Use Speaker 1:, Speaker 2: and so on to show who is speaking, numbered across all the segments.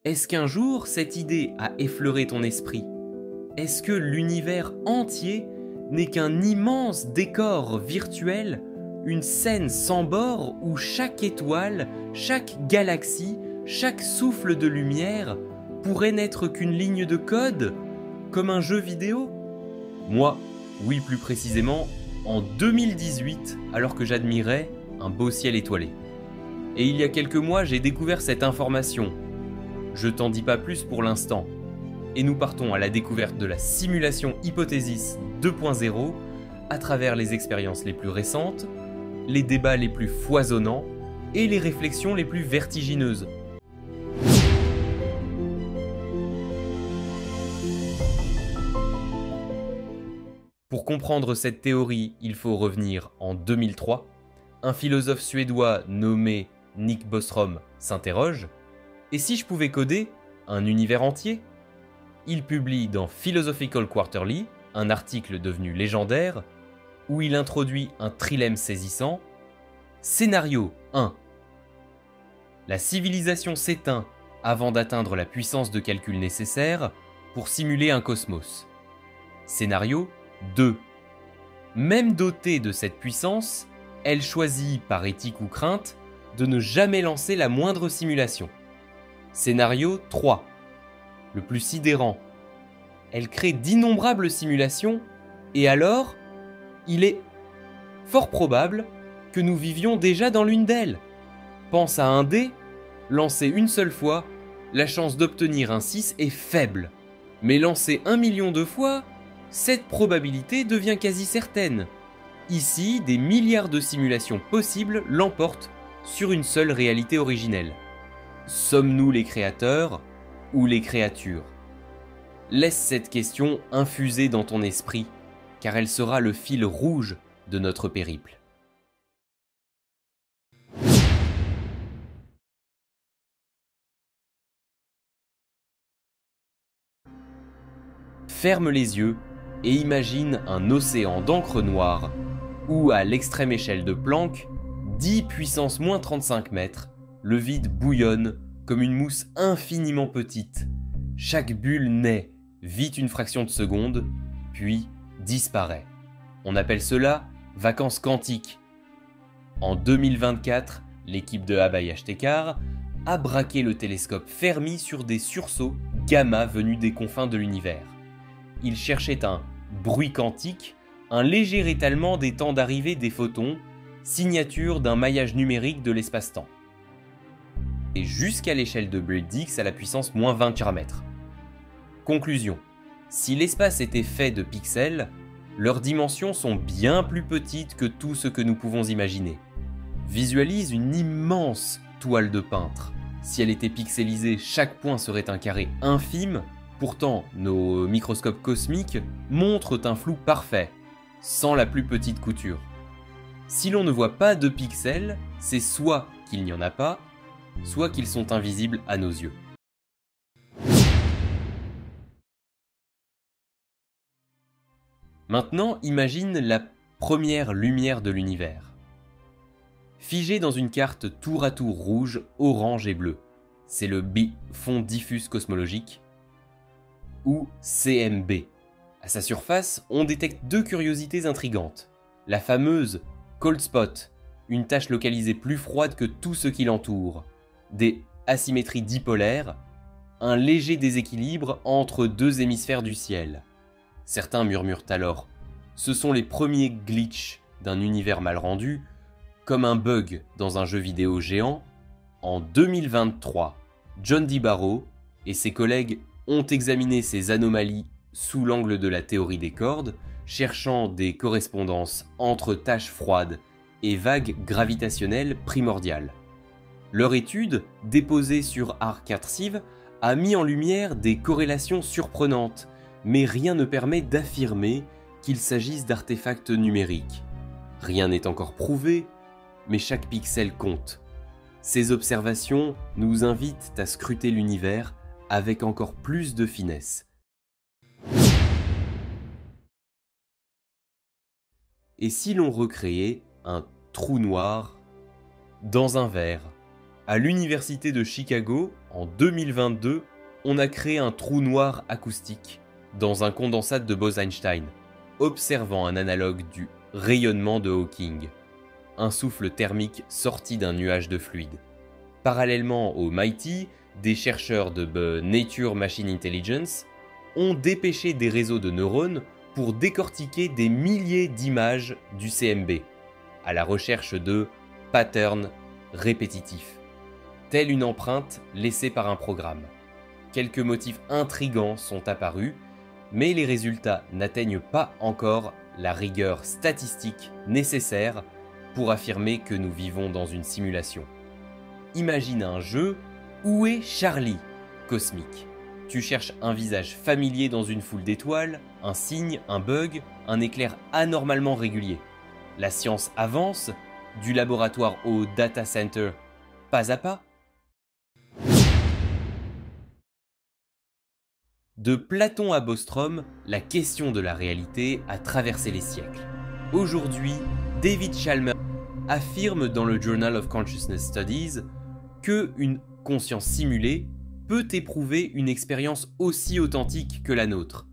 Speaker 1: Est-ce qu'un jour, cette idée a effleuré ton esprit? Est-ce que l'univers entier n'est qu'un immense décor virtuel, une scène sans bord où chaque étoile, chaque galaxie, chaque souffle de lumière pourrait n'être qu'une ligne de code, comme un jeu vidéo? Moi, oui plus précisément, en 2018, alors que j'admirais un beau ciel étoilé. Et il y a quelques mois, j'ai découvert cette information. Je t'en dis pas plus pour l'instant. Et nous partons à la découverte de la simulation Hypothesis 2.0 à travers les expériences les plus récentes, les débats les plus foisonnants et les réflexions les plus vertigineuses. Pour comprendre cette théorie, il faut revenir en 2003. Un philosophe suédois nommé Nick Bostrom s'interroge: et si je pouvais coder un univers entier? Il publie dans Philosophical Quarterly un article devenu légendaire où il introduit un trilemme saisissant. Scénario 1. La civilisation s'éteint avant d'atteindre la puissance de calcul nécessaire pour simuler un cosmos. Scénario 2. Même dotée de cette puissance, elle choisit, par éthique ou crainte, de ne jamais lancer la moindre simulation. Scénario 3. Le plus sidérant. Elle crée d'innombrables simulations, et alors, il est fort probable que nous vivions déjà dans l'une d'elles. Pense à un dé, lancé une seule fois, la chance d'obtenir un 6 est faible. Mais lancé 1 million de fois, cette probabilité devient quasi certaine. Ici, des milliards de simulations possibles l'emportent sur une seule réalité originelle. Sommes-nous les créateurs ou les créatures? Laisse cette question infuser dans ton esprit, car elle sera le fil rouge de notre périple. Ferme les yeux et imagine un océan d'encre noire où, à l'extrême échelle de Planck, 10 puissance moins 35 mètres, le vide bouillonne comme une mousse infiniment petite. Chaque bulle naît, vit une fraction de seconde, puis disparaît. On appelle cela vacances quantiques. En 2024, l'équipe de Abay-Ashtekar a braqué le télescope Fermi sur des sursauts gamma venus des confins de l'univers. Il cherchait un bruit quantique, un léger étalement des temps d'arrivée des photons, signature d'un maillage numérique de l'espace-temps. Et jusqu'à l'échelle de Bredix à la puissance moins 20 km. Conclusion. Si l'espace était fait de pixels, leurs dimensions sont bien plus petites que tout ce que nous pouvons imaginer. Visualise une immense toile de peintre. Si elle était pixelisée, chaque point serait un carré infime. Pourtant, nos microscopes cosmiques montrent un flou parfait, sans la plus petite couture. Si l'on ne voit pas de pixels, c'est soit qu'il n'y en a pas, soit qu'ils sont invisibles à nos yeux. Maintenant, imagine la première lumière de l'univers. Figée dans une carte tour à tour rouge, orange et bleu. C'est le fond diffus cosmologique, ou CMB. À sa surface, on détecte deux curiosités intrigantes. La fameuse cold spot, une tache localisée plus froide que tout ce qui l'entoure. Des asymétries dipolaires, un léger déséquilibre entre deux hémisphères du ciel. Certains murmurent alors: ce sont les premiers glitches d'un univers mal rendu, comme un bug dans un jeu vidéo géant. En 2023, John D. Barrow et ses collègues ont examiné ces anomalies sous l'angle de la théorie des cordes, cherchant des correspondances entre taches froides et vagues gravitationnelles primordiales. Leur étude, déposée sur ArcArXiv, a mis en lumière des corrélations surprenantes, mais rien ne permet d'affirmer qu'il s'agisse d'artefacts numériques. Rien n'est encore prouvé, mais chaque pixel compte. Ces observations nous invitent à scruter l'univers avec encore plus de finesse. Et si l'on recréait un trou noir dans un verre? À l'université de Chicago, en 2022, on a créé un trou noir acoustique dans un condensate de Bose-Einstein, observant un analogue du rayonnement de Hawking, un souffle thermique sorti d'un nuage de fluide. Parallèlement au MIT, des chercheurs de Nature Machine Intelligence ont dépêché des réseaux de neurones pour décortiquer des milliers d'images du CMB, à la recherche de patterns répétitifs, telle une empreinte laissée par un programme. Quelques motifs intrigants sont apparus, mais les résultats n'atteignent pas encore la rigueur statistique nécessaire pour affirmer que nous vivons dans une simulation. Imagine un jeu Où est Charlie cosmique. Tu cherches un visage familier dans une foule d'étoiles, un signe, un bug, un éclair anormalement régulier. La science avance, du laboratoire au data center, pas à pas. De Platon à Bostrom, la question de la réalité a traversé les siècles. Aujourd'hui, David Chalmers affirme dans le Journal of Consciousness Studies que une conscience simulée peut éprouver une expérience aussi authentique que la nôtre.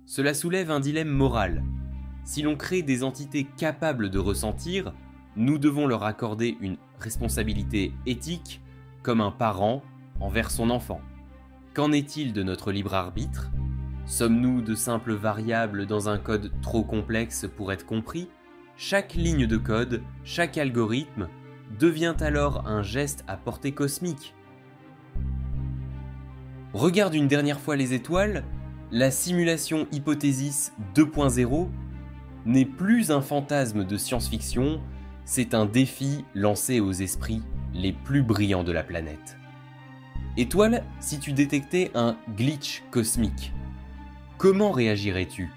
Speaker 1: Cela soulève un dilemme moral. Si l'on crée des entités capables de ressentir, nous devons leur accorder une responsabilité éthique comme un parent envers son enfant. Qu'en est-il de notre libre arbitre ? Sommes-nous de simples variables dans un code trop complexe pour être compris ? Chaque ligne de code, chaque algorithme devient alors un geste à portée cosmique. Regarde une dernière fois les étoiles, la simulation Hypothesis 2.0 n'est plus un fantasme de science-fiction, c'est un défi lancé aux esprits les plus brillants de la planète. Étoile, si tu détectais un glitch cosmique, comment réagirais-tu ?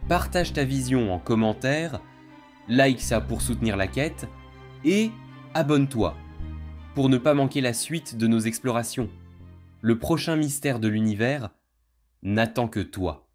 Speaker 1: Partage ta vision en commentaire, like ça pour soutenir la quête, et abonne-toi pour ne pas manquer la suite de nos explorations. Le prochain mystère de l'univers n'attend que toi.